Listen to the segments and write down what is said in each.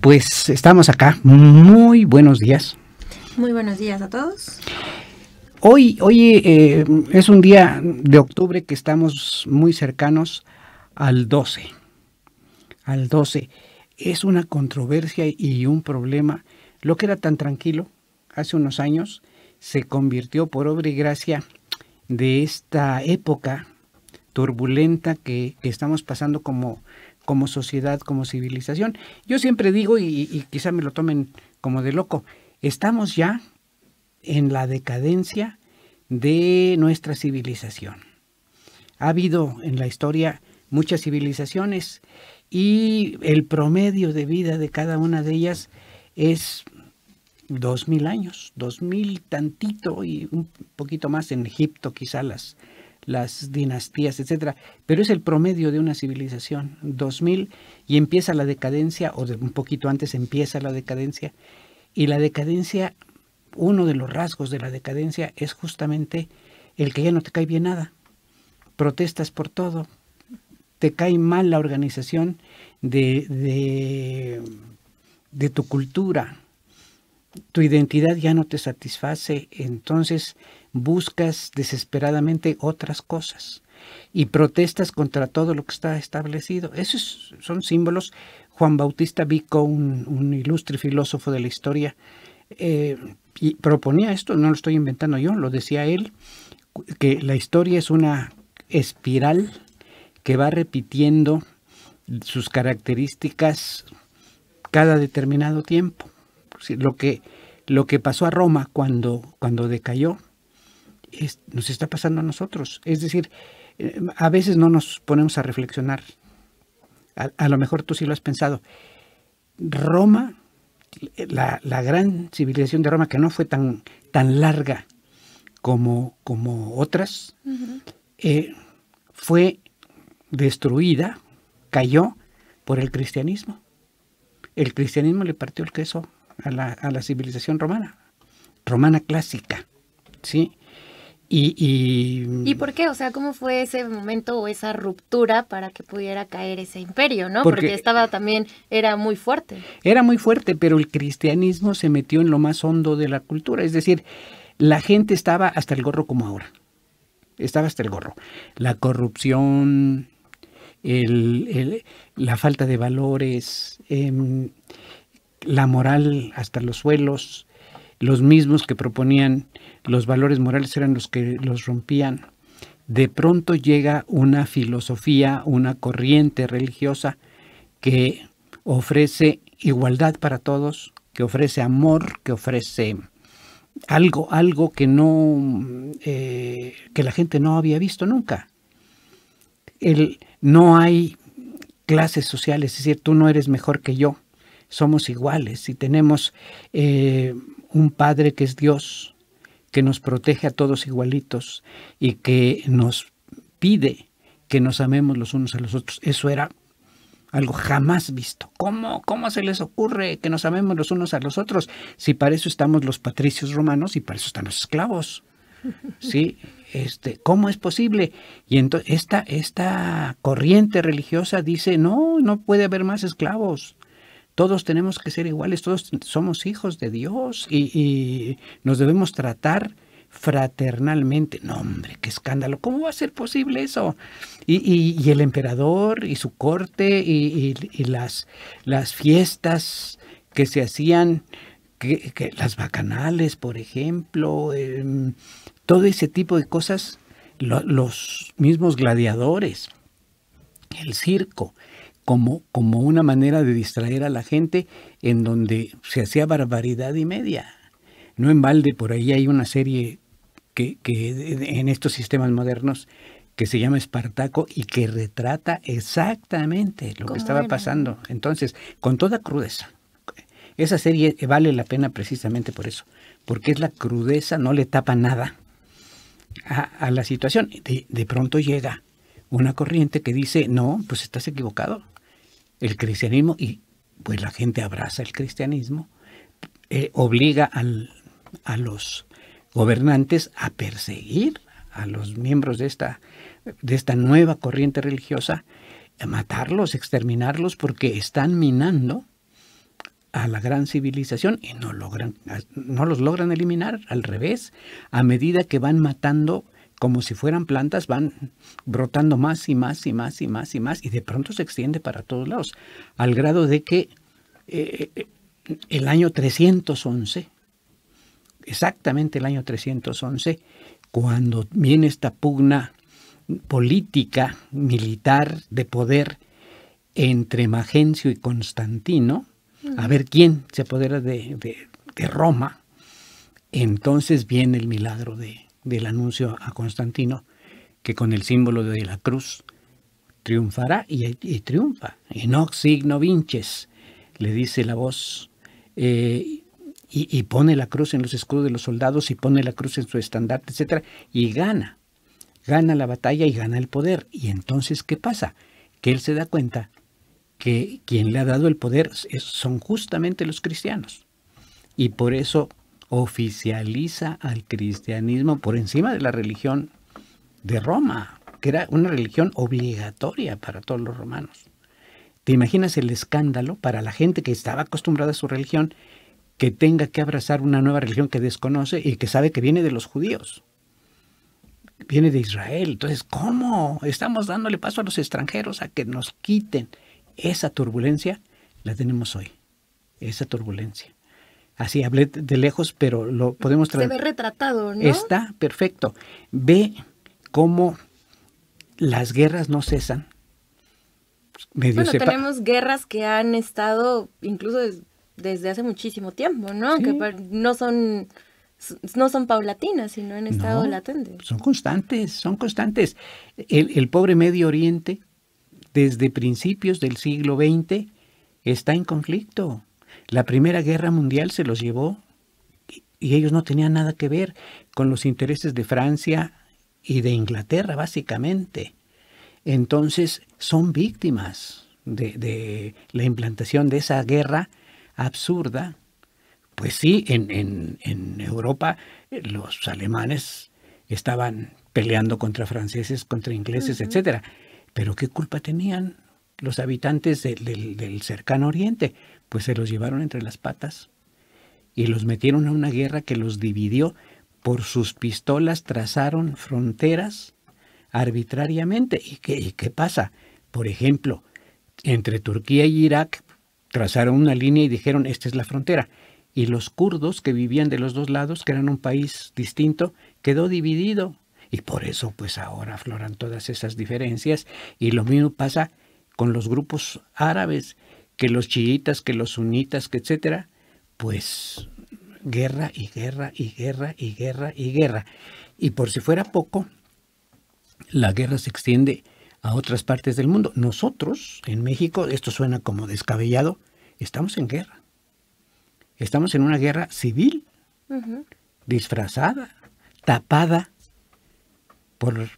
Pues estamos acá. Muy buenos días. Muy buenos días a todos. Hoy es un día de octubre que estamos muy cercanos al 12. Al 12. Es una controversia y un problema. Lo que era tan tranquilo hace unos años se convirtió por obra y gracia de esta época turbulenta que estamos pasando como sociedad, como civilización. Yo siempre digo, y quizá me lo tomen como de loco, estamos ya en la decadencia de nuestra civilización. Ha habido en la historia muchas civilizaciones y el promedio de vida de cada una de ellas es 2000 años, 2000 tantito y un poquito más en Egipto, quizá las dinastías, etcétera, pero es el promedio de una civilización, 2000, y empieza la decadencia, o un poquito antes empieza la decadencia, y la decadencia, uno de los rasgos de la decadencia es justamente el que ya no te cae bien nada, protestas por todo, te cae mal la organización de tu cultura, tu identidad ya no te satisface, entonces buscas desesperadamente otras cosas y protestas contra todo lo que está establecido. Esos son símbolos. Juan Bautista Vico, un ilustre filósofo de la historia, y proponía esto, no lo estoy inventando yo, lo decía él, que la historia es una espiral que va repitiendo sus características cada determinado tiempo. Lo que pasó a Roma cuando decayó, nos está pasando a nosotros. Es decir, a veces no nos ponemos a reflexionar. A lo mejor tú sí lo has pensado. Roma, la gran civilización de Roma, que no fue tan larga como otras, fue destruida, cayó por el cristianismo. El cristianismo le partió el queso a la civilización romana clásica, ¿sí? ¿Y por qué? O sea, ¿cómo fue ese momento o esa ruptura para que pudiera caer ese imperio, ¿no? Porque era muy fuerte. Era muy fuerte, pero el cristianismo se metió en lo más hondo de la cultura. Es decir, la gente estaba hasta el gorro como ahora. Estaba hasta el gorro. La corrupción, la falta de valores, la moral hasta los suelos. Los mismos que proponían los valores morales eran los que los rompían. De pronto llega una filosofía, una corriente religiosa que ofrece igualdad para todos, que ofrece amor, que ofrece algo que que la gente no había visto nunca. No hay clases sociales, es decir, tú no eres mejor que yo, somos iguales y tenemos un Padre que es Dios, que nos protege a todos igualitos y que nos pide que nos amemos los unos a los otros. Eso era algo jamás visto. ¿Cómo se les ocurre que nos amemos los unos a los otros? Si para eso estamos los patricios romanos y para eso están los esclavos. ¿Sí? ¿Cómo es posible? Y entonces esta corriente religiosa dice, no puede haber más esclavos. Todos tenemos que ser iguales, todos somos hijos de Dios y nos debemos tratar fraternalmente. No, hombre, qué escándalo. ¿Cómo va a ser posible eso? Y el emperador y su corte y las fiestas que se hacían, que las bacanales, por ejemplo, todo ese tipo de cosas, los mismos gladiadores, el circo, como una manera de distraer a la gente en donde se hacía barbaridad y media. No en balde, por ahí hay una serie que en estos sistemas modernos que se llama Espartaco y que retrata exactamente lo que estaba pasando. Entonces, con toda crudeza. Esa serie vale la pena precisamente por eso, porque es la crudeza, no le tapa nada a la situación. De pronto llega una corriente que dice, no, pues estás equivocado. El cristianismo, y pues la gente abraza el cristianismo, obliga a los gobernantes a perseguir a los miembros de esta nueva corriente religiosa, a matarlos, exterminarlos, porque están minando a la gran civilización y no los logran eliminar, al revés, a medida que van matando como si fueran plantas, van brotando más y más y más y más y más, y de pronto se extiende para todos lados, al grado de que el año 311, exactamente el año 311, cuando viene esta pugna política, militar, de poder entre Magencio y Constantino, a ver quién se apodera de Roma, entonces viene el milagro del anuncio a Constantino, que con el símbolo de la cruz triunfará y triunfa. In hoc signo vinces, le dice la voz, y pone la cruz en los escudos de los soldados y pone la cruz en su estandarte, etcétera, y gana la batalla y gana el poder. Y entonces, ¿qué pasa? Que él se da cuenta que quien le ha dado el poder son justamente los cristianos. Y por eso oficializa al cristianismo por encima de la religión de Roma, que era una religión obligatoria para todos los romanos. ¿Te imaginas el escándalo para la gente que estaba acostumbrada a su religión, que tenga que abrazar una nueva religión que desconoce y que sabe que viene de los judíos? Viene de Israel. Entonces, ¿cómo estamos dándole paso a los extranjeros a que nos quiten? Esa turbulencia la tenemos hoy, esa turbulencia. Así hablé de lejos, pero lo podemos traer. Se ve retratado, ¿no? Está perfecto. Ve cómo las guerras no cesan. Tenemos guerras que han estado incluso desde hace muchísimo tiempo, ¿no? Sí. Que no son paulatinas, sino han estado latentes. Son constantes. El pobre Medio Oriente, desde principios del siglo XX, está en conflicto. La Primera Guerra Mundial se los llevó y ellos no tenían nada que ver con los intereses de Francia y de Inglaterra, básicamente. Entonces, son víctimas de la implantación de esa guerra absurda. Pues sí, en Europa los alemanes estaban peleando contra franceses, contra ingleses, etcétera. Pero ¿qué culpa tenían los habitantes del cercano Oriente? Pues se los llevaron entre las patas y los metieron a una guerra que los dividió. Por sus pistolas trazaron fronteras arbitrariamente. ¿Y qué pasa? Por ejemplo, entre Turquía y Irak trazaron una línea y dijeron, esta es la frontera. Y los kurdos que vivían de los dos lados, que eran un país distinto, quedó dividido. Y por eso, pues ahora afloran todas esas diferencias. Y lo mismo pasa con los grupos árabes, que los chiitas, que los sunitas, que etcétera. Pues guerra y guerra y guerra y guerra y guerra. Y por si fuera poco, la guerra se extiende a otras partes del mundo. Nosotros, en México, esto suena como descabellado, estamos en guerra. Estamos en una guerra civil, disfrazada, tapada por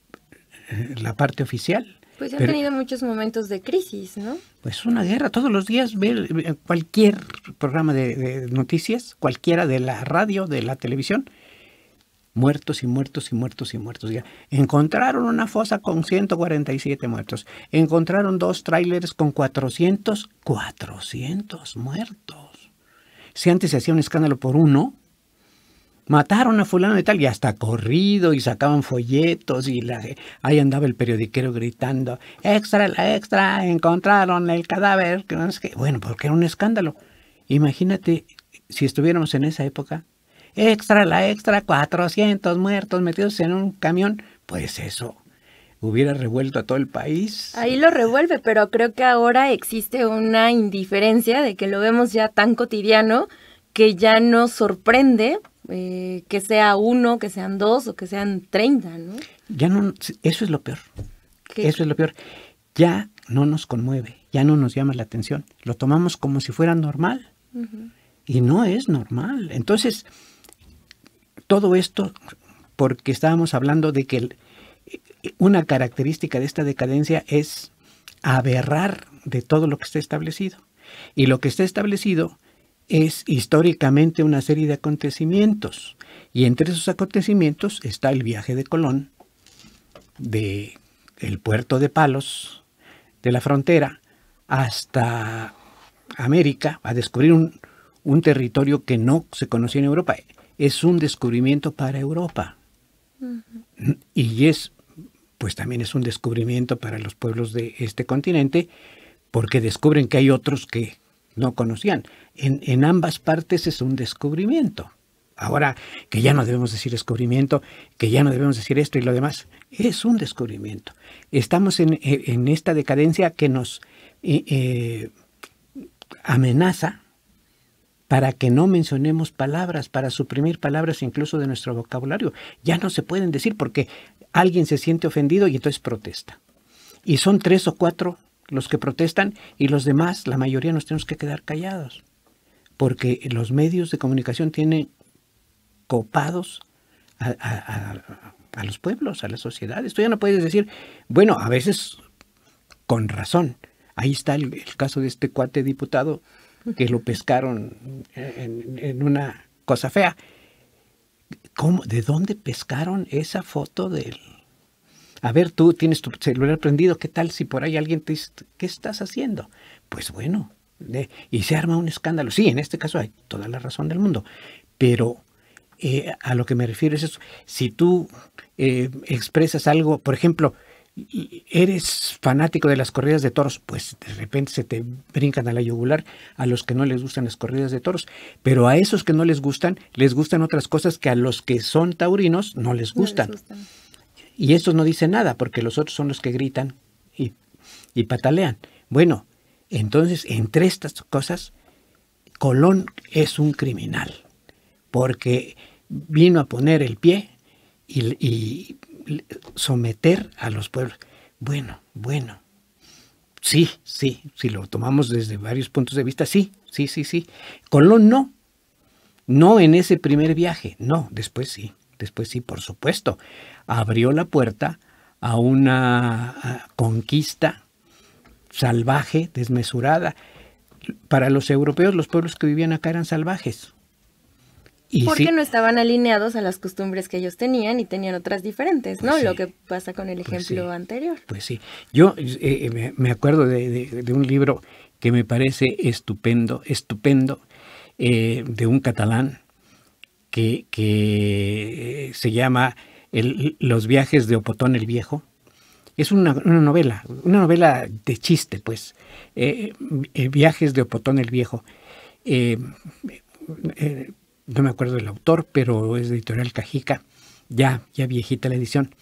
la parte oficial. Pues han tenido muchos momentos de crisis, ¿no? Pues una guerra. Todos los días ve cualquier programa de noticias, cualquiera de la radio, de la televisión, muertos y muertos y muertos y muertos. Ya. Encontraron una fosa con 147 muertos. Encontraron 2 tráileres con 400 muertos. Si antes se hacía un escándalo por uno, mataron a fulano de tal y hasta corrido y sacaban folletos y ahí andaba el periodiquero gritando, extra, encontraron el cadáver. Bueno, porque era un escándalo. Imagínate si estuviéramos en esa época, extra, 400 muertos metidos en un camión, pues eso hubiera revuelto a todo el país. Ahí lo revuelve, pero creo que ahora existe una indiferencia de que lo vemos ya tan cotidiano que ya nos sorprende que sea 1, que sean 2 o que sean 30, ¿no? Ya no, eso es lo peor. Eso es lo peor. Ya no nos conmueve, ya no nos llama la atención. Lo tomamos como si fuera normal. Y no es normal. Entonces, todo esto porque estábamos hablando de que una característica de esta decadencia es aberrar de todo lo que está establecido. Y lo que está establecido es históricamente una serie de acontecimientos. Y entre esos acontecimientos está el viaje de Colón del puerto de Palos, de la frontera, hasta América, a descubrir un territorio que no se conocía en Europa. Es un descubrimiento para Europa. Y pues también es un descubrimiento para los pueblos de este continente, porque descubren que hay otros que no conocían. En ambas partes es un descubrimiento. Ahora, que ya no debemos decir descubrimiento, que ya no debemos decir esto y lo demás, es un descubrimiento. Estamos en esta decadencia que nos amenaza para que no mencionemos palabras, para suprimir palabras incluso de nuestro vocabulario. Ya no se pueden decir porque alguien se siente ofendido y entonces protesta. Y son 3 o 4 los que protestan y los demás, la mayoría, nos tenemos que quedar callados. Porque los medios de comunicación tienen copados a los pueblos, a las sociedades. Tú ya no puedes decir, bueno, a veces con razón. Ahí está el caso de este cuate diputado que lo pescaron en una cosa fea. ¿Cómo? ¿De dónde pescaron esa foto de él? A ver, tú tienes tu celular prendido, ¿qué tal si por ahí alguien te dice, ¿qué estás haciendo? Pues bueno, y se arma un escándalo. Sí, en este caso hay toda la razón del mundo, pero a lo que me refiero es eso. Si tú expresas algo, por ejemplo, eres fanático de las corridas de toros, pues de repente se te brincan a la yugular a los que no les gustan las corridas de toros, pero a esos que no les gustan otras cosas que a los que son taurinos no les gustan. Y estos no dicen nada, porque los otros son los que gritan y patalean. Bueno, entonces, entre estas cosas, Colón es un criminal, porque vino a poner el pie y someter a los pueblos. Bueno, sí, si lo tomamos desde varios puntos de vista, sí. Colón no en ese primer viaje, no, después sí, por supuesto. Abrió la puerta a una conquista salvaje, desmesurada. Para los europeos, los pueblos que vivían acá eran salvajes. Porque no estaban alineados a las costumbres que ellos tenían y tenían otras diferentes, ¿no? Pues sí, lo que pasa con el ejemplo anterior. Pues sí. Yo me acuerdo de un libro que me parece estupendo, de un catalán que se llama Los viajes de Opotón el Viejo. Es una novela de chiste, pues. Viajes de Opotón el Viejo. No me acuerdo del autor, pero es de Editorial Cajica, ya viejita la edición.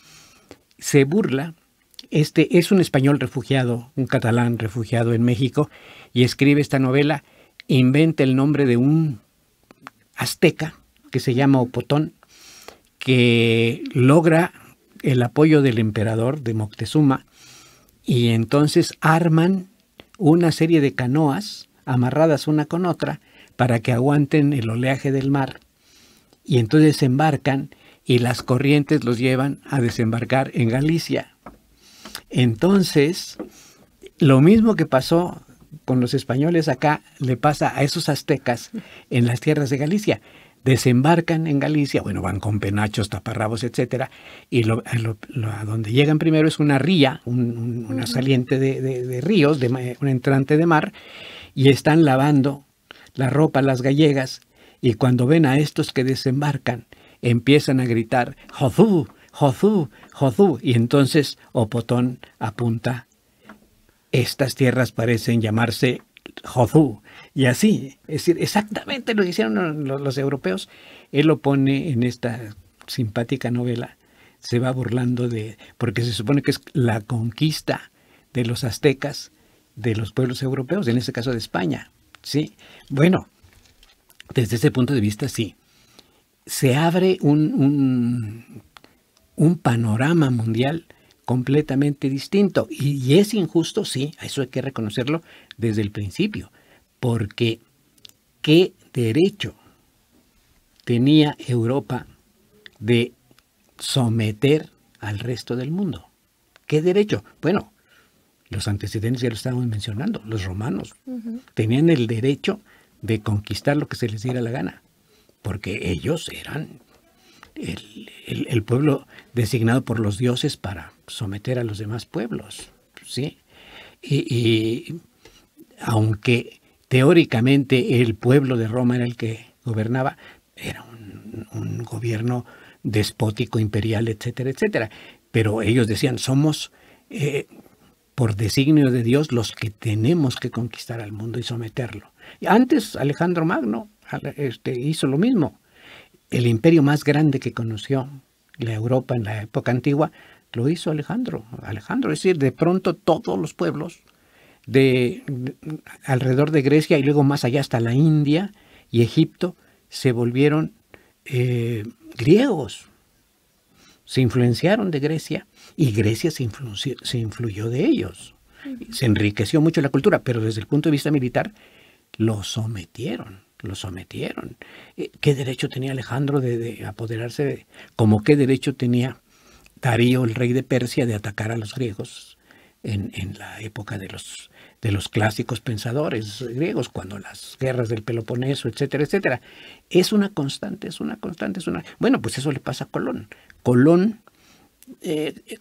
Se burla, es un español refugiado, un catalán refugiado en México, y escribe esta novela, inventa el nombre de un azteca que se llama Opotón, que logra el apoyo del emperador de Moctezuma, y entonces arman una serie de canoas amarradas una con otra, para que aguanten el oleaje del mar, y entonces embarcan y las corrientes los llevan a desembarcar en Galicia. Entonces, lo mismo que pasó con los españoles acá, le pasa a esos aztecas en las tierras de Galicia. Desembarcan en Galicia, bueno, van con penachos, taparrabos, etcétera, y a donde llegan primero es una ría, una saliente de ríos, un entrante de mar, y están lavando la ropa las gallegas, y cuando ven a estos que desembarcan, empiezan a gritar, ¡Jozú, Jozú, Jozú! Y entonces Opotón apunta, estas tierras parecen llamarse Jozú. Y así, es decir, exactamente lo que hicieron los europeos. Él lo pone en esta simpática novela, se va burlando porque se supone que es la conquista de los aztecas, de los pueblos europeos, en este caso de España. Sí, bueno, desde ese punto de vista sí, se abre un panorama mundial completamente distinto, y es injusto, sí, eso hay que reconocerlo desde el principio, porque ¿qué derecho tenía Europa de someter al resto del mundo? ¿Qué derecho? Bueno, los antecedentes ya lo estábamos mencionando. Los romanos tenían el derecho de conquistar lo que se les diera la gana, porque ellos eran el pueblo designado por los dioses para someter a los demás pueblos, ¿sí? Y aunque teóricamente el pueblo de Roma era el que gobernaba, era un gobierno despótico, imperial, etcétera, etcétera. Pero ellos decían, somos por designio de Dios los que tenemos que conquistar al mundo y someterlo. Y antes Alejandro Magno hizo lo mismo. El imperio más grande que conoció la Europa en la época antigua lo hizo Alejandro. Es decir, de pronto todos los pueblos alrededor de Grecia y luego más allá hasta la India y Egipto se volvieron griegos. Se influenciaron de Grecia y Grecia se influyó de ellos. Se enriqueció mucho la cultura, pero desde el punto de vista militar lo sometieron. ¿Qué derecho tenía Alejandro de apoderarse? ¿Cómo qué derecho tenía Darío, el rey de Persia, de atacar a los griegos en la época de los clásicos pensadores griegos, cuando las guerras del Peloponeso, etcétera, etcétera? Es una constante. Bueno, pues eso le pasa a Colón. Colón,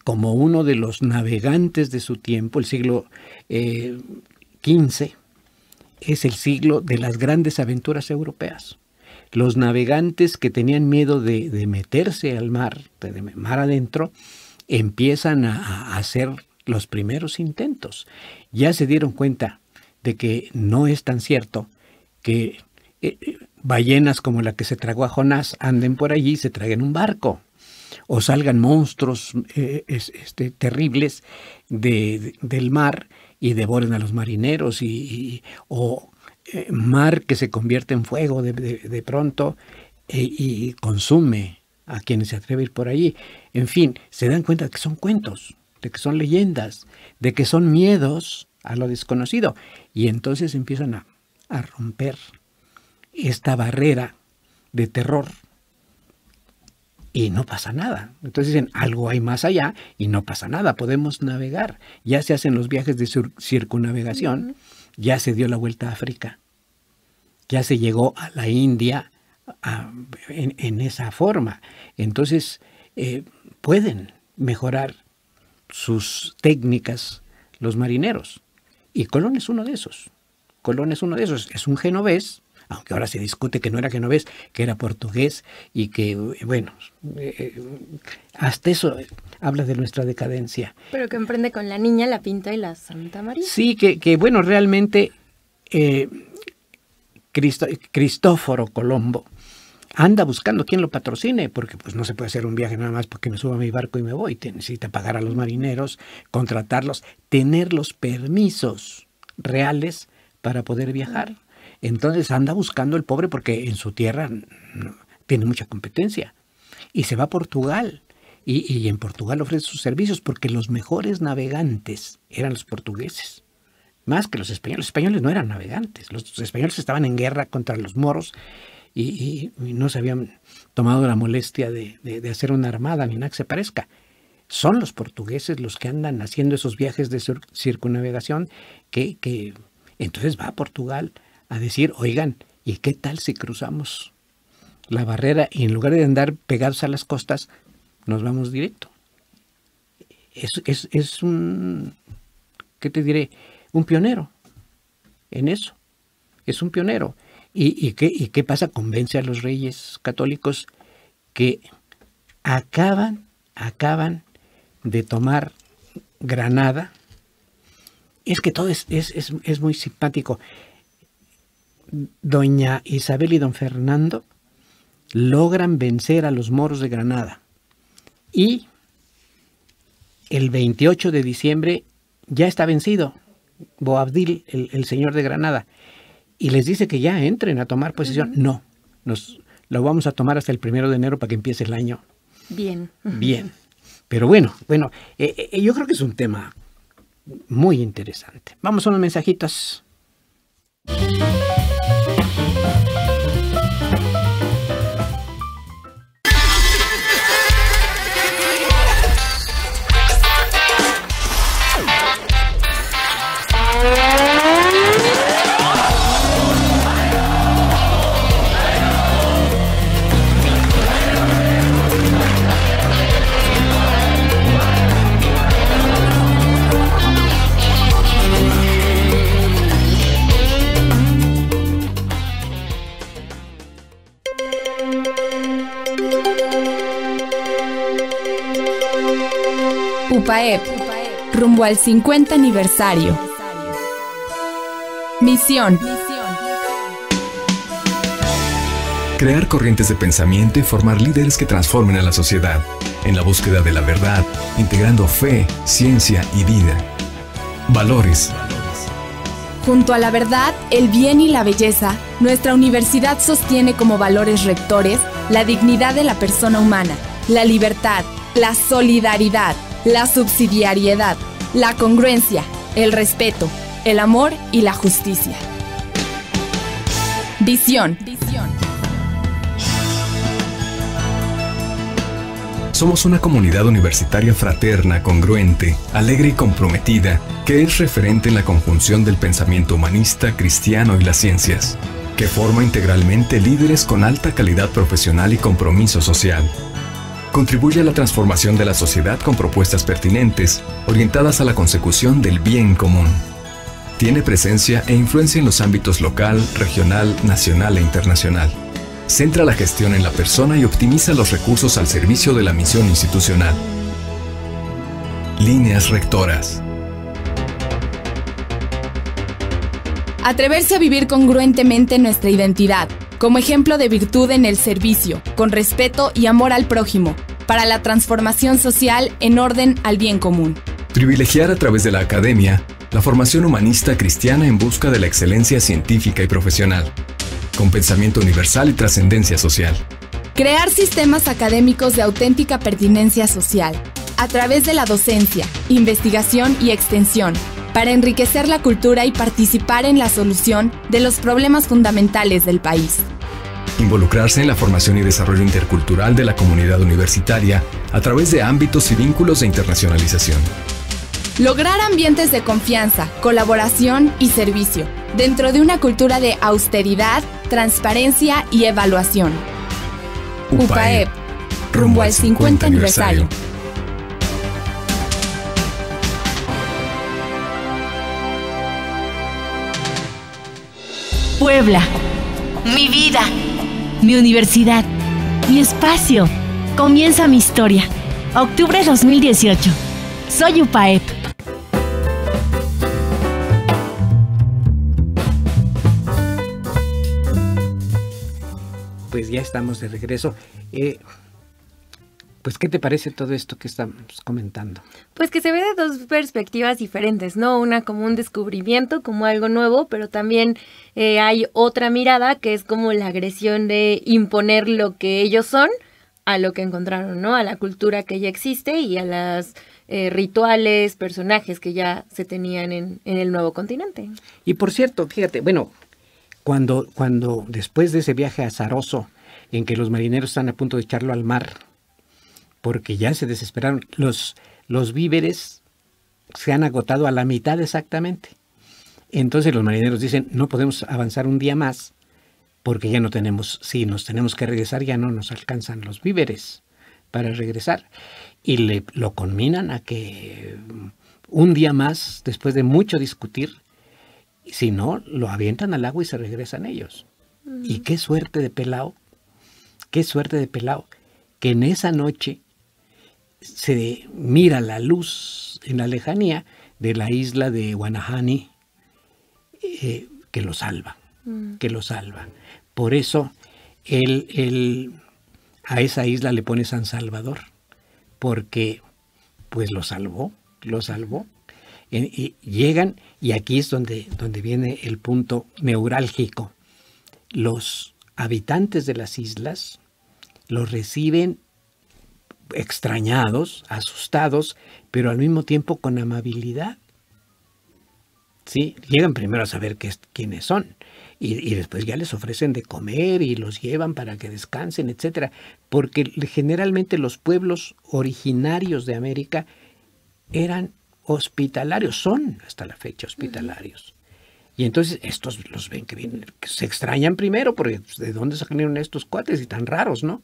como uno de los navegantes de su tiempo, el siglo XV, es el siglo de las grandes aventuras europeas. Los navegantes que tenían miedo de meterse al mar, de mar adentro, empiezan a hacer los primeros intentos. Ya se dieron cuenta de que no es tan cierto que ballenas como la que se tragó a Jonás anden por allí y se traguen un barco, o salgan monstruos terribles del mar y devoren a los marineros, o mar que se convierte en fuego de pronto y consume a quienes se atreven a ir por allí. En fin, se dan cuenta de que son cuentos, de que son leyendas, de que son miedos a lo desconocido. Y entonces empiezan a romper esta barrera de terror y no pasa nada. Entonces dicen, algo hay más allá y no pasa nada, podemos navegar. Ya se hacen los viajes de circunnavegación, ya se dio la vuelta a África, ya se llegó a la India en esa forma. Entonces pueden mejorar sus técnicas los marineros. Y Colón es uno de esos. Es un genovés, aunque ahora se discute que no era genovés, que era portugués, y que, bueno, hasta eso habla de nuestra decadencia. Pero que emprende con la Niña, la Pinta y la Santa María. Sí, que bueno, realmente Cristóforo Colombo anda buscando quien lo patrocine, porque pues no se puede hacer un viaje nada más porque me subo a mi barco y me voy. Necesita pagar a los marineros, contratarlos, tener los permisos reales para poder viajar. Entonces anda buscando el pobre porque en su tierra tiene mucha competencia. Y se va a Portugal. Y en Portugal ofrece sus servicios porque los mejores navegantes eran los portugueses. Más que los españoles. Los españoles no eran navegantes. Los españoles estaban en guerra contra los moros y no se habían tomado la molestia de hacer una armada ni nada que se parezca. Son los portugueses los que andan haciendo esos viajes de circunnavegación que entonces va a Portugal a decir, oigan, ¿y qué tal si cruzamos la barrera y en lugar de andar pegados a las costas, nos vamos directo? Es un, ¿qué te diré? Un pionero en eso. Es un pionero. ¿Y qué pasa? Convence a los reyes católicos que acaban de tomar Granada. Es que todo es muy simpático. Doña Isabel y don Fernando logran vencer a los moros de Granada. Y el 28 de diciembre ya está vencido Boabdil, el señor de Granada. Y les dice que ya entren a tomar posesión. No, lo vamos a tomar hasta el 1 de enero para que empiece el año. Bien. Pero bueno, yo creo que es un tema muy interesante. Vamos a unos mensajitos. UPAEP, rumbo al 50 aniversario. Misión: crear corrientes de pensamiento y formar líderes que transformen a la sociedad, en la búsqueda de la verdad, integrando fe, ciencia y vida. Valores. Junto a la verdad, el bien y la belleza, nuestra universidad sostiene como valores rectores la dignidad de la persona humana, la libertad, la solidaridad, la subsidiariedad, la congruencia, el respeto, el amor y la justicia. Visión. Somos una comunidad universitaria fraterna, congruente, alegre y comprometida, que es referente en la conjunción del pensamiento humanista, cristiano y las ciencias, que forma integralmente líderes con alta calidad profesional y compromiso social. Contribuye a la transformación de la sociedad con propuestas pertinentes, orientadas a la consecución del bien común. Tiene presencia e influencia en los ámbitos local, regional, nacional e internacional. Centra la gestión en la persona y optimiza los recursos al servicio de la misión institucional. Líneas rectoras. Atreverse a vivir congruentemente nuestra identidad, como ejemplo de virtud en el servicio, con respeto y amor al prójimo, para la transformación social en orden al bien común. Privilegiar a través de la academia la formación humanista cristiana en busca de la excelencia científica y profesional, con pensamiento universal y trascendencia social. Crear sistemas académicos de auténtica pertinencia social, a través de la docencia, investigación y extensión, para enriquecer la cultura y participar en la solución de los problemas fundamentales del país. Involucrarse en la formación y desarrollo intercultural de la comunidad universitaria a través de ámbitos y vínculos de internacionalización. Lograr ambientes de confianza, colaboración y servicio, dentro de una cultura de austeridad, transparencia y evaluación. UPAEP, rumbo al 50 aniversario. Puebla, mi vida, mi universidad, mi espacio. Comienza mi historia. Octubre 2018. Soy UPAEP. Pues ya estamos de regreso. Pues, ¿qué te parece todo esto que estamos comentando? Pues que se ve de dos perspectivas diferentes, ¿no? Una como un descubrimiento, como algo nuevo, pero también hay otra mirada que es como la agresión de imponer lo que ellos son a lo que encontraron, ¿no? A la cultura que ya existe y a las rituales, personajes que ya se tenían en el nuevo continente. Y por cierto, fíjate, bueno, cuando después de ese viaje azaroso en que los marineros están a punto de echarlo al mar, porque ya se desesperaron, los víveres se han agotado a la mitad exactamente. Entonces los marineros dicen, no podemos avanzar un día más, porque ya no tenemos, si nos tenemos que regresar, ya no nos alcanzan los víveres para regresar. Y lo conminan a que un día más, después de mucho discutir, si no, lo avientan al agua y se regresan ellos. Y qué suerte de pelao, que en esa noche se mira la luz en la lejanía de la isla de Guanahani, que lo salva. Por eso él a esa isla le pone San Salvador, porque pues lo salvó. Y llegan, y aquí es donde viene el punto neurálgico. Los habitantes de las islas los reciben extrañados, asustados, pero al mismo tiempo con amabilidad. ¿Sí? Llegan primero a saber quiénes son, y después ya les ofrecen de comer y los llevan para que descansen, etcétera, porque generalmente los pueblos originarios de América eran hospitalarios, son hasta la fecha hospitalarios. Y entonces estos los ven que vienen, que se extrañan primero, porque ¿de dónde salieron estos cuates y tan raros, no?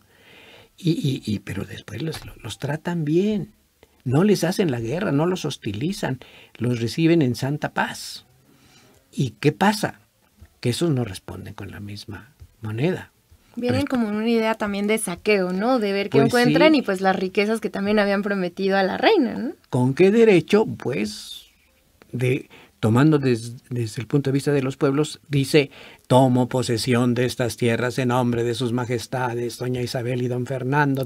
Pero después los tratan bien, no les hacen la guerra, no los hostilizan, los reciben en santa paz. ¿Y qué pasa? Que esos no responden con la misma moneda. Vienen como una idea también de saqueo, ¿no? De ver qué Pues encuentran sí. y pues las riquezas que también habían prometido a la reina, ¿no? ¿Con qué derecho? Pues, tomando desde el punto de vista de los pueblos, dice, tomo posesión de estas tierras en nombre de sus majestades, doña Isabel y don Fernando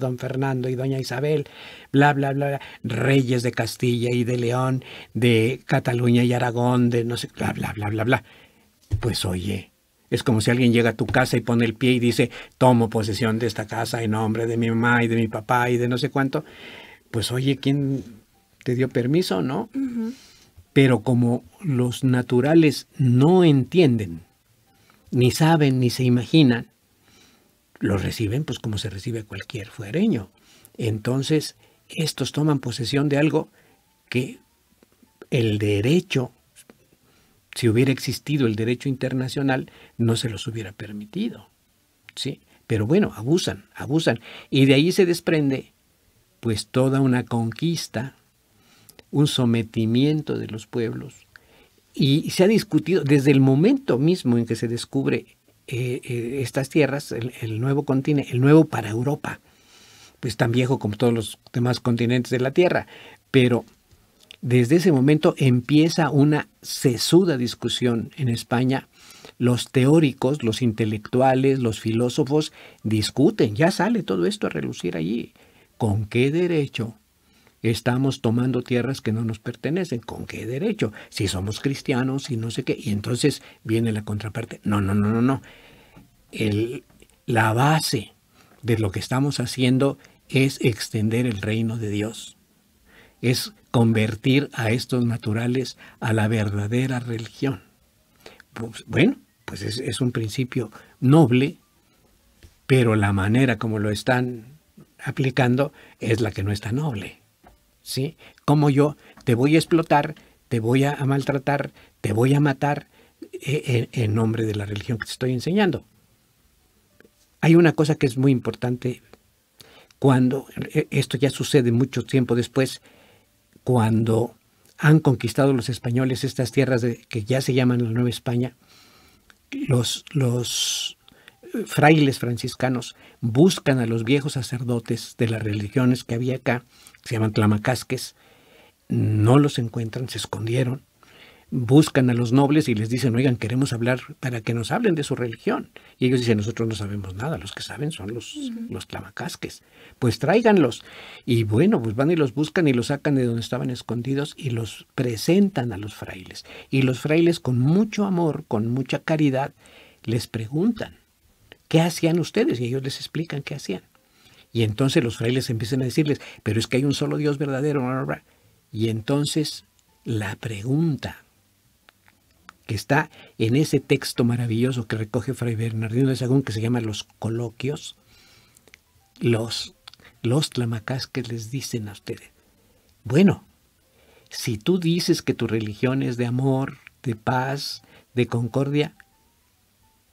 y doña Isabel, bla, bla, bla, bla, reyes de Castilla y de León, de Cataluña y Aragón, de no sé, bla, bla, bla, bla, bla. Pues oye, es como si alguien llega a tu casa y pone el pie y dice, tomo posesión de esta casa en nombre de mi mamá y de mi papá y de no sé cuánto. Pues oye, ¿quién te dio permiso, no? Uh-huh. Pero como los naturales no entienden, ni saben, ni se imaginan, lo reciben pues como se recibe a cualquier fuereño. Entonces, estos toman posesión de algo que el derecho, si hubiera existido el derecho internacional, no se los hubiera permitido, ¿sí? Pero bueno, abusan. Y de ahí se desprende pues toda una conquista, un sometimiento de los pueblos. Y se ha discutido desde el momento mismo en que se descubre estas tierras, el nuevo continente, el nuevo para Europa, pues tan viejo como todos los demás continentes de la Tierra, pero desde ese momento empieza una sesuda discusión en España. Los teóricos, los intelectuales, los filósofos discuten, ya sale todo esto a relucir allí. ¿Con qué derecho estamos tomando tierras que no nos pertenecen? ¿Con qué derecho? Si somos cristianos y no sé qué. Y entonces viene la contraparte. No. La base de lo que estamos haciendo es extender el reino de Dios. Es convertir a estos naturales a la verdadera religión. Pues, bueno, pues es un principio noble, pero la manera como lo están aplicando es la que no está noble, ¿sí? Como yo te voy a explotar, te voy a maltratar, te voy a matar en nombre de la religión que te estoy enseñando. Hay una cosa que es muy importante cuando, esto ya sucede mucho tiempo después, cuando han conquistado los españoles estas tierras que ya se llaman la Nueva España, los frailes franciscanos buscan a los viejos sacerdotes de las religiones que había acá, que se llaman tlamacasques, no los encuentran, se escondieron, buscan a los nobles y les dicen, oigan, queremos hablar para que nos hablen de su religión. Y ellos dicen, nosotros no sabemos nada, los que saben son los tlamacasques. Pues tráiganlos. Y bueno, pues van y los buscan y los sacan de donde estaban escondidos y los presentan a los frailes. Y los frailes con mucho amor, con mucha caridad, les preguntan, ¿qué hacían ustedes? Y ellos les explican qué hacían. Y entonces los frailes empiezan a decirles, pero es que hay un solo Dios verdadero. Bla, bla, bla. Y entonces la pregunta que está en ese texto maravilloso que recoge Fray Bernardino de Sahagún, que se llama Los Coloquios, los tlamacasques les dicen a ustedes, bueno, si tú dices que tu religión es de amor, de paz, de concordia,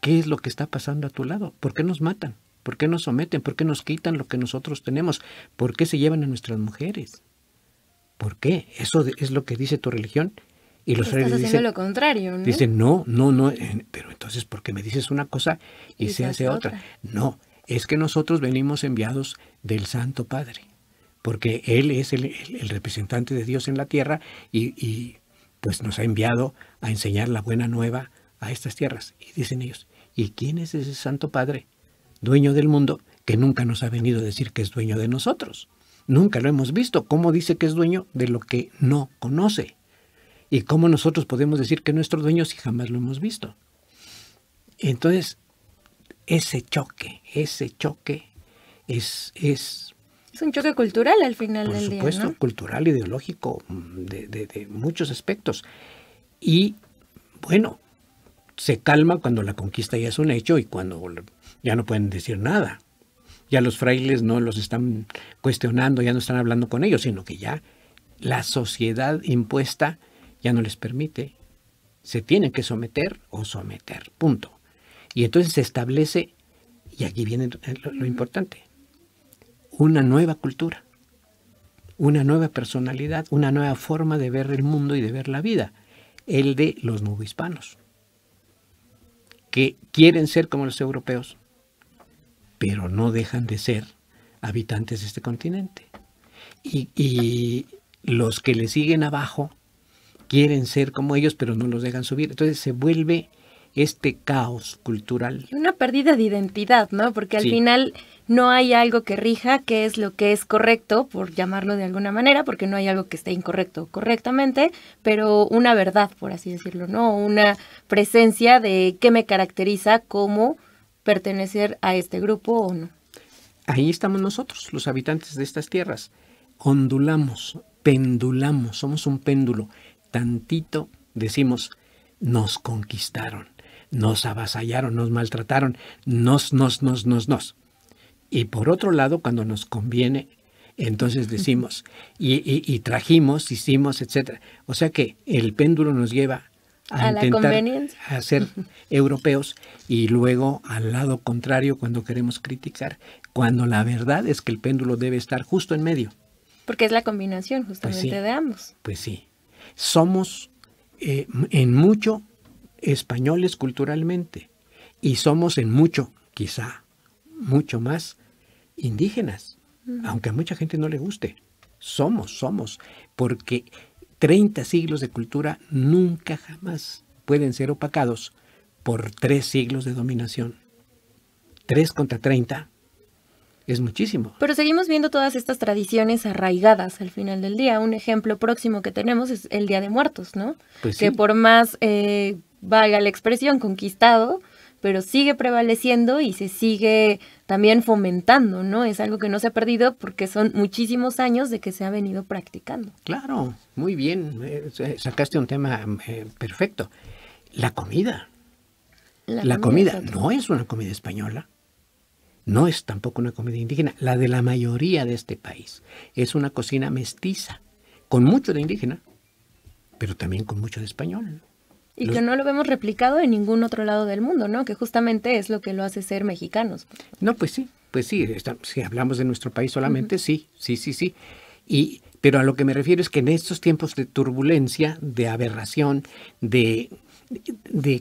¿qué es lo que está pasando a tu lado? ¿Por qué nos matan? ¿Por qué nos someten? ¿Por qué nos quitan lo que nosotros tenemos? ¿Por qué se llevan a nuestras mujeres? ¿Por qué? ¿Eso es lo que dice tu religión? Y los frailes haciendo dicen lo contrario, ¿no? Dicen, no, pero entonces, ¿por qué me dices una cosa y se hace otra? No, es que nosotros venimos enviados del Santo Padre, porque Él es el representante de Dios en la tierra y pues nos ha enviado a enseñar la buena nueva a estas tierras. Y dicen ellos, ¿y quién es ese Santo Padre, dueño del mundo, que nunca nos ha venido a decir que es dueño de nosotros? Nunca lo hemos visto. ¿Cómo dice que es dueño de lo que no conoce? ¿Y cómo nosotros podemos decir que es nuestro dueño si jamás lo hemos visto? Entonces, ese choque es un choque cultural al final del día, ¿no? Por supuesto, cultural, ideológico, de muchos aspectos. Y, bueno, se calma cuando la conquista ya es un hecho y cuando ya no pueden decir nada. Ya los frailes no los están cuestionando, ya no están hablando con ellos, sino que ya la sociedad impuesta ya no les permite, se tienen que someter, punto. Y entonces se establece, y aquí viene lo importante, una nueva cultura, una nueva personalidad, una nueva forma de ver el mundo y de ver la vida, el de los novohispanos, que quieren ser como los europeos, pero no dejan de ser habitantes de este continente. Y los que le siguen abajo quieren ser como ellos, pero no los dejan subir. Entonces se vuelve este caos cultural. Una pérdida de identidad, ¿no? Porque al final no hay algo que rija qué es lo que es correcto, por llamarlo de alguna manera, porque no hay algo que esté incorrecto correctamente, pero una verdad, por así decirlo, ¿no? Una presencia de qué me caracteriza como pertenecer a este grupo o no. Ahí estamos nosotros, los habitantes de estas tierras. Ondulamos, pendulamos, somos un péndulo. Tantito decimos, nos conquistaron, nos avasallaron, nos maltrataron, nos. Y por otro lado, cuando nos conviene, entonces decimos, y trajimos, hicimos, etcétera. O sea que el péndulo nos lleva a intentar a ser europeos, y luego al lado contrario cuando queremos criticar, cuando la verdad es que el péndulo debe estar justo en medio. Porque es la combinación justamente de ambos. Pues sí. Somos en mucho españoles culturalmente, y somos en mucho, quizá mucho más indígenas, aunque a mucha gente no le guste. Somos, porque 30 siglos de cultura nunca jamás pueden ser opacados por 3 siglos de dominación. 3 contra 30 es muchísimo. Pero seguimos viendo todas estas tradiciones arraigadas al final del día. Un ejemplo próximo que tenemos es el Día de Muertos, ¿no? Pues que sí. por más, valga la expresión, conquistado, pero sigue prevaleciendo y se sigue también fomentando, ¿no? Es algo que no se ha perdido porque son muchísimos años de que se ha venido practicando. Claro, muy bien. Sacaste un tema perfecto. La comida. La comida no es una comida española. No es tampoco una comida indígena. La de la mayoría de este país. Es una cocina mestiza, con mucho de indígena, pero también con mucho de español. Y que no lo vemos replicado en ningún otro lado del mundo, ¿no? Que justamente es lo que lo hace ser mexicanos. No, pues sí. Si hablamos de nuestro país solamente, sí. Pero a lo que me refiero es que en estos tiempos de turbulencia, de aberración, de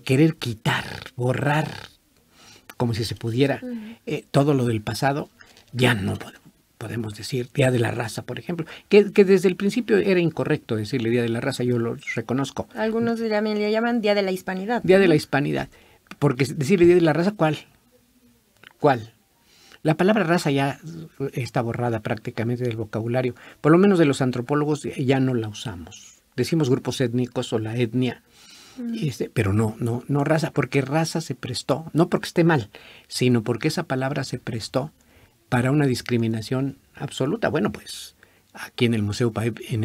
querer quitar, borrar, como si se pudiera, todo lo del pasado, ya no podemos decir Día de la Raza, por ejemplo, que desde el principio era incorrecto decirle Día de la Raza, yo lo reconozco. Algunos le llaman Día de la Hispanidad. Día de la Hispanidad, porque decirle Día de la Raza, ¿cuál? La palabra raza ya está borrada prácticamente del vocabulario, por lo menos de los antropólogos ya no la usamos. Decimos grupos étnicos o la etnia, pero no raza, porque raza se prestó, no porque esté mal, sino porque esa palabra se prestó para una discriminación absoluta. Bueno, pues aquí en el Museo PAEP en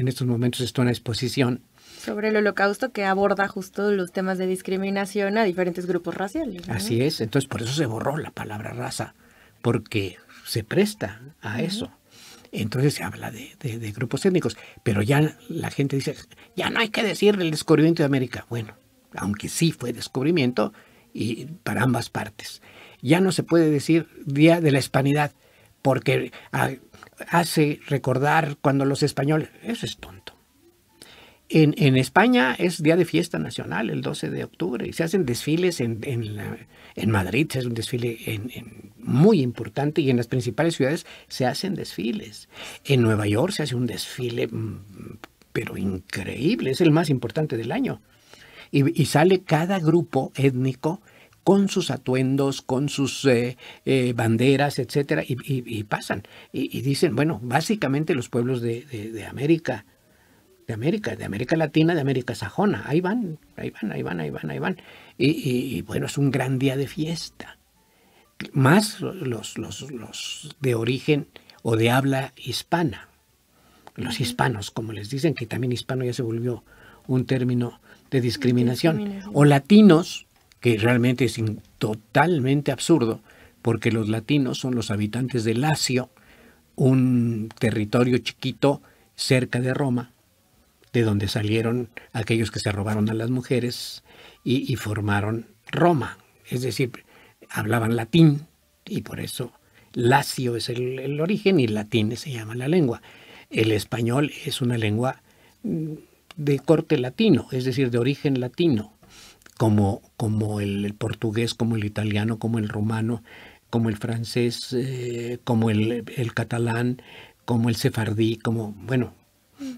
estos momentos está una exposición sobre el Holocausto que aborda justo los temas de discriminación a diferentes grupos raciales, ¿no? Así es, entonces por eso se borró la palabra raza, porque se presta a eso. Entonces se habla de grupos étnicos, pero ya la gente dice, ya no hay que decir el descubrimiento de América. Bueno, aunque sí fue descubrimiento y para ambas partes. Ya no se puede decir Día de la Hispanidad porque hace recordar cuando los españoles... Eso es tonto. En España es día de fiesta nacional, el 12 de octubre, y se hacen desfiles en Madrid, se hace un desfile muy importante, y en las principales ciudades se hacen desfiles. En Nueva York se hace un desfile, pero increíble, es el más importante del año. Y sale cada grupo étnico con sus atuendos, con sus banderas, etcétera, y pasan. Y dicen, bueno, básicamente los pueblos de América, de América Latina, de América sajona, ahí van. Y bueno, es un gran día de fiesta. Más los de origen o de habla hispana, los hispanos, como les dicen, que también hispano ya se volvió un término de discriminación. O latinos, que realmente es totalmente absurdo, porque los latinos son los habitantes de Lacio, un territorio chiquito cerca de Roma, de donde salieron aquellos que se robaron a las mujeres y formaron Roma. Es decir, hablaban latín y por eso Lacio es el origen y latín se llama la lengua. El español es una lengua de corte latino, es decir, de origen latino, como el portugués, como el italiano, como el rumano, como el francés, como el catalán, como el sefardí, como, bueno,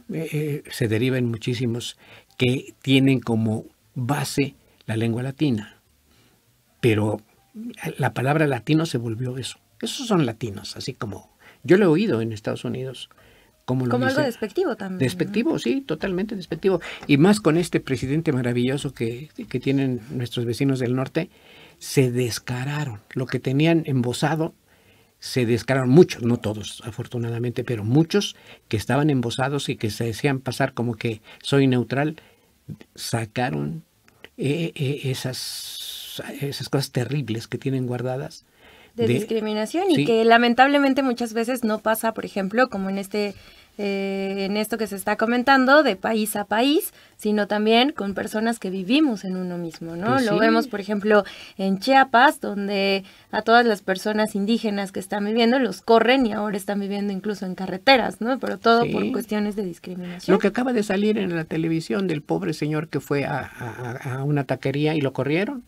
se derivan muchísimos que tienen como base la lengua latina. Pero la palabra latino se volvió eso. Esos son latinos, así como yo lo he oído en Estados Unidos. Como algo despectivo también. Despectivo, ¿no? Sí, totalmente despectivo. Y más con este presidente maravilloso que tienen nuestros vecinos del norte, se descararon. Lo que tenían embosado, se descararon muchos, no todos afortunadamente, pero muchos que estaban embosados y que se decían pasar como que soy neutral, sacaron esas cosas terribles que tienen guardadas. De discriminación, sí. Y que lamentablemente muchas veces no pasa, por ejemplo, como en esto que se está comentando, de país a país, sino también con personas que vivimos en uno mismo, ¿no? Pues Lo sí. vemos, por ejemplo, en Chiapas, donde a todas las personas indígenas que están viviendo los corren y ahora están viviendo incluso en carreteras, ¿no? Pero todo Sí. por cuestiones de discriminación. Lo que acaba de salir en la televisión del pobre señor que fue a una taquería y lo corrieron.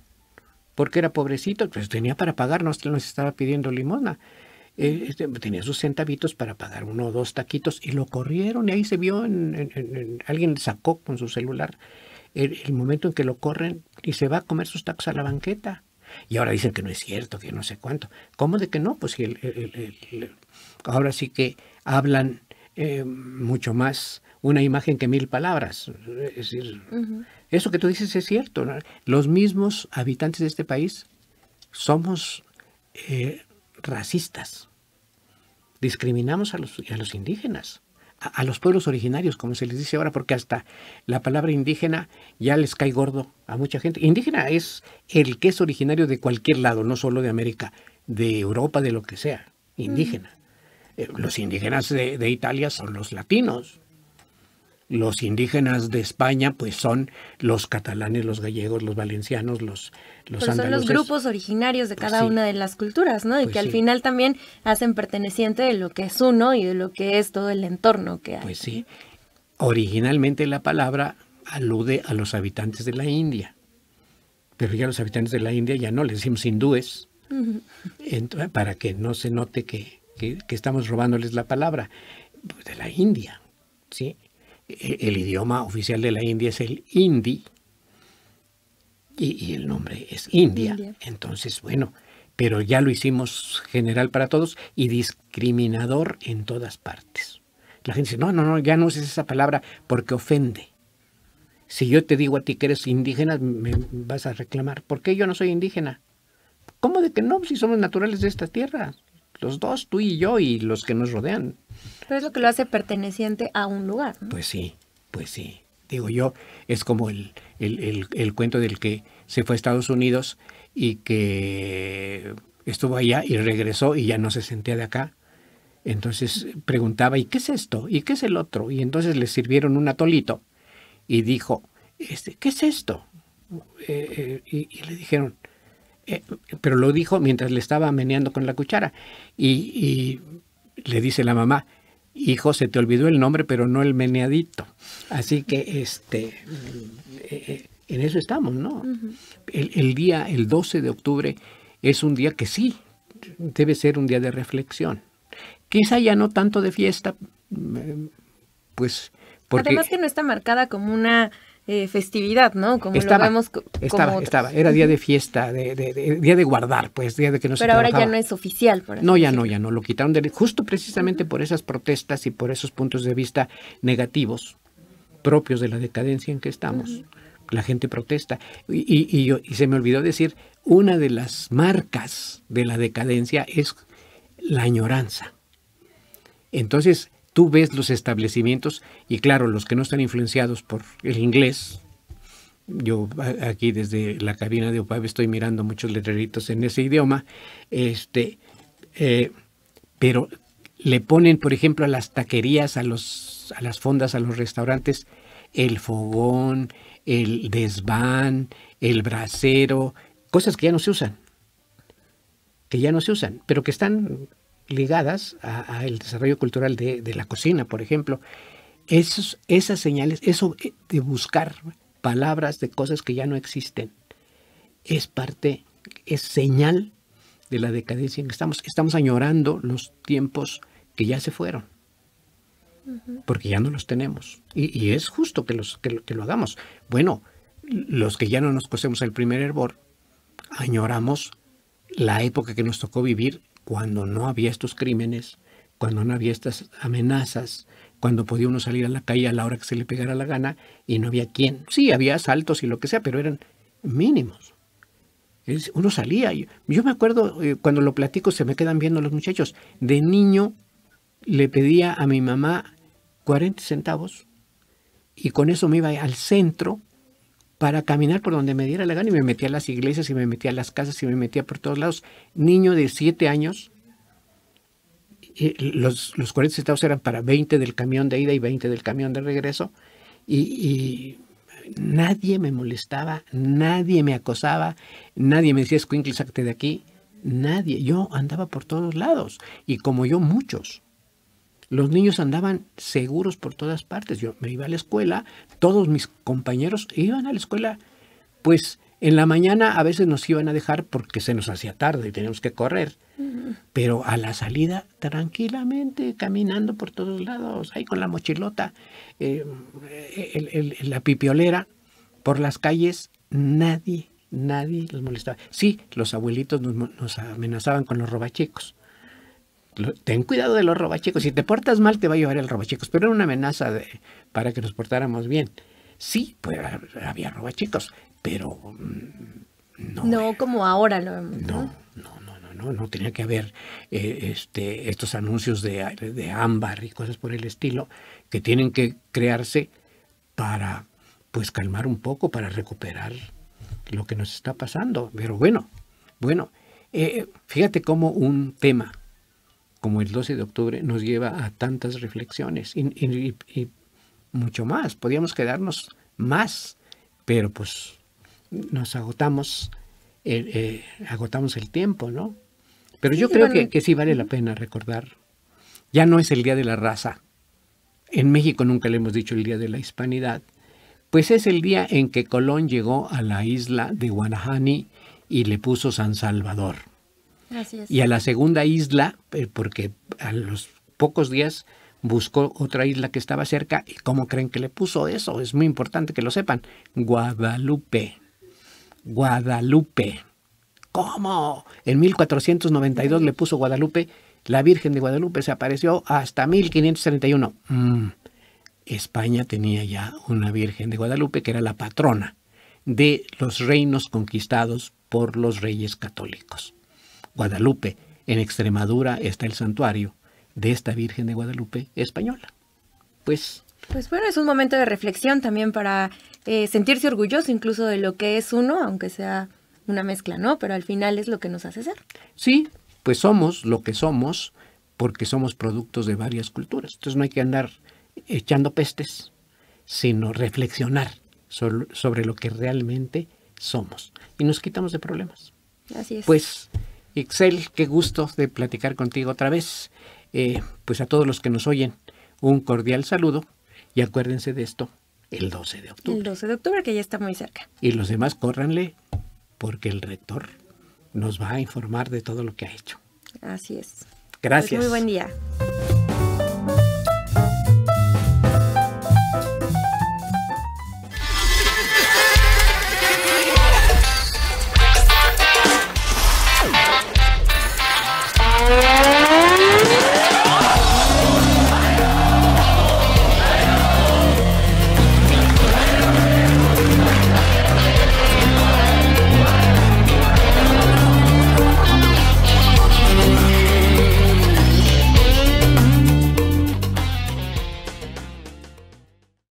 Porque era pobrecito, pues tenía para pagar, no nos estaba pidiendo limosna. Tenía sus centavitos para pagar 1 o 2 taquitos y lo corrieron. Y ahí se vio, alguien sacó con su celular el momento en que lo corren y se va a comer sus tacos a la banqueta. Y ahora dicen que no es cierto, que no sé cuánto. ¿Cómo de que no? Pues si ahora sí que hablan mucho más una imagen que 1000 palabras. Es decir, eso que tú dices es cierto, ¿no? Los mismos habitantes de este país somos racistas. Discriminamos a los indígenas, a los pueblos originarios, como se les dice ahora, porque hasta la palabra indígena ya les cae gordo a mucha gente. Indígena es el que es originario de cualquier lado, no solo de América, de Europa, de lo que sea, indígena. Los indígenas de Italia son los latinos. Los indígenas de España, pues son los catalanes, los gallegos, los valencianos, los andaluces. Son los grupos originarios de cada una de las culturas, ¿no? Y Pues que al sí. final también hacen perteneciente de lo que es uno y de lo que es todo el entorno que hay. Pues sí. Originalmente la palabra alude a los habitantes de la India. Pero ya los habitantes de la India ya no, les decimos hindúes. Para que no se note que estamos robándoles la palabra. Pues de la India, ¿sí? El idioma oficial de la India es el hindi y el nombre es India. Entonces, bueno, pero ya lo hicimos general para todos y discriminador en todas partes. La gente dice, no, ya no uses esa palabra porque ofende. Si yo te digo a ti que eres indígena, me vas a reclamar. ¿Por qué yo no soy indígena? ¿Cómo de que no? Si somos naturales de esta tierra. Los dos, tú y yo y los que nos rodean. Pero es lo que lo hace perteneciente a un lugar, ¿no? Pues sí. Digo yo, es como el cuento del que se fue a Estados Unidos y que estuvo allá y regresó y ya no se sentía de acá. Entonces preguntaba, ¿y qué es esto? ¿Y qué es el otro? Y entonces le sirvieron un atolito y dijo, ¿qué es esto? Y le dijeron, pero lo dijo mientras le estaba meneando con la cuchara. Y le dice la mamá, hijo, se te olvidó el nombre, pero no el meneadito. Así que en eso estamos, ¿no? El 12 de octubre es un día que sí, debe ser un día de reflexión. Quizá ya no tanto de fiesta, pues porque... Además que no está marcada como una festividad, ¿no? Como estaba, lo vemos estaba, era día de fiesta, día de guardar, pues, día de que no se trabajaba. Pero ahora ya no es oficial, por así No, ya decirlo. no, lo quitaron justo precisamente por esas protestas y por esos puntos de vista negativos propios de la decadencia en que estamos. La gente protesta. Y se me olvidó decir, una de las marcas de la decadencia es la añoranza. Entonces, tú ves los establecimientos y claro, los que no están influenciados por el inglés, yo aquí desde la cabina de UPAEP estoy mirando muchos letreritos en ese idioma, pero le ponen, por ejemplo, a las taquerías, a las fondas, a los restaurantes, el fogón, el desván, el brasero, cosas que ya no se usan, pero que están ligadas al desarrollo cultural de la cocina, por ejemplo. Esas señales, eso de buscar palabras de cosas que ya no existen, es señal de la decadencia en que estamos. Estamos añorando los tiempos que ya se fueron, porque ya no los tenemos. Y es justo que lo hagamos. Bueno, los que ya no nos cosemos el primer hervor, añoramos la época que nos tocó vivir cuando no había estos crímenes, cuando no había estas amenazas, cuando podía uno salir a la calle a la hora que se le pegara la gana y no había quién. Sí, había asaltos y lo que sea, pero eran mínimos. Uno salía. Yo me acuerdo, cuando lo platico se me quedan viendo los muchachos. De niño le pedía a mi mamá 40 centavos y con eso me iba al centro para caminar por donde me diera la gana y me metía a las iglesias y me metía a las casas y me metía por todos lados. Niño de 7 años, los 40 centavos eran para 20 del camión de ida y 20 del camión de regreso y nadie me molestaba, nadie me acosaba, nadie me decía, escuincle, sácate de aquí, nadie. Yo andaba por todos lados y como yo muchos. Los niños andaban seguros por todas partes. Yo me iba a la escuela, todos mis compañeros iban a la escuela. Pues en la mañana a veces nos iban a dejar porque se nos hacía tarde y teníamos que correr. Pero a la salida, tranquilamente, caminando por todos lados, ahí con la mochilota, la pipiolera, por las calles, nadie los molestaba. Sí, los abuelitos nos amenazaban con los robachicos. Ten cuidado de los robachicos, si te portas mal te va a llevar el robachicos, pero era una amenaza para que nos portáramos bien. Sí, pues había robachicos, pero no como ahora lo vemos. No tenía que haber estos anuncios de ámbar y cosas por el estilo que tienen que crearse para pues calmar un poco, para recuperar lo que nos está pasando. Pero bueno, fíjate cómo un tema como el 12 de octubre nos lleva a tantas reflexiones y mucho más. Podíamos quedarnos más, pero pues nos agotamos el tiempo, ¿no? Pero yo creo que sí vale la pena recordar. Ya no es el Día de la Raza. En México nunca le hemos dicho el Día de la Hispanidad. Pues es el día en que Colón llegó a la isla de Guanahani y le puso San Salvador. Así es. Y a la segunda isla, porque a los pocos días buscó otra isla que estaba cerca. ¿Y cómo creen que le puso eso? Es muy importante que lo sepan. Guadalupe. ¿Cómo? En 1492 le puso Guadalupe. La Virgen de Guadalupe se apareció hasta 1531. España tenía ya una Virgen de Guadalupe que era la patrona de los reinos conquistados por los reyes católicos. Guadalupe, en Extremadura está el santuario de esta Virgen de Guadalupe española. Pues bueno, es un momento de reflexión también para sentirse orgulloso incluso de lo que es uno, aunque sea una mezcla, ¿no? Pero al final es lo que nos hace ser. Sí, pues somos lo que somos porque somos productos de varias culturas. Entonces no hay que andar echando pestes, sino reflexionar sobre lo que realmente somos. Y nos quitamos de problemas. Así es. Pues, Ixel, qué gusto de platicar contigo otra vez. Pues a todos los que nos oyen, un cordial saludo y acuérdense de esto, el 12 de octubre. El 12 de octubre, que ya está muy cerca. Y los demás córranle porque el rector nos va a informar de todo lo que ha hecho. Así es. Gracias. Pues muy buen día.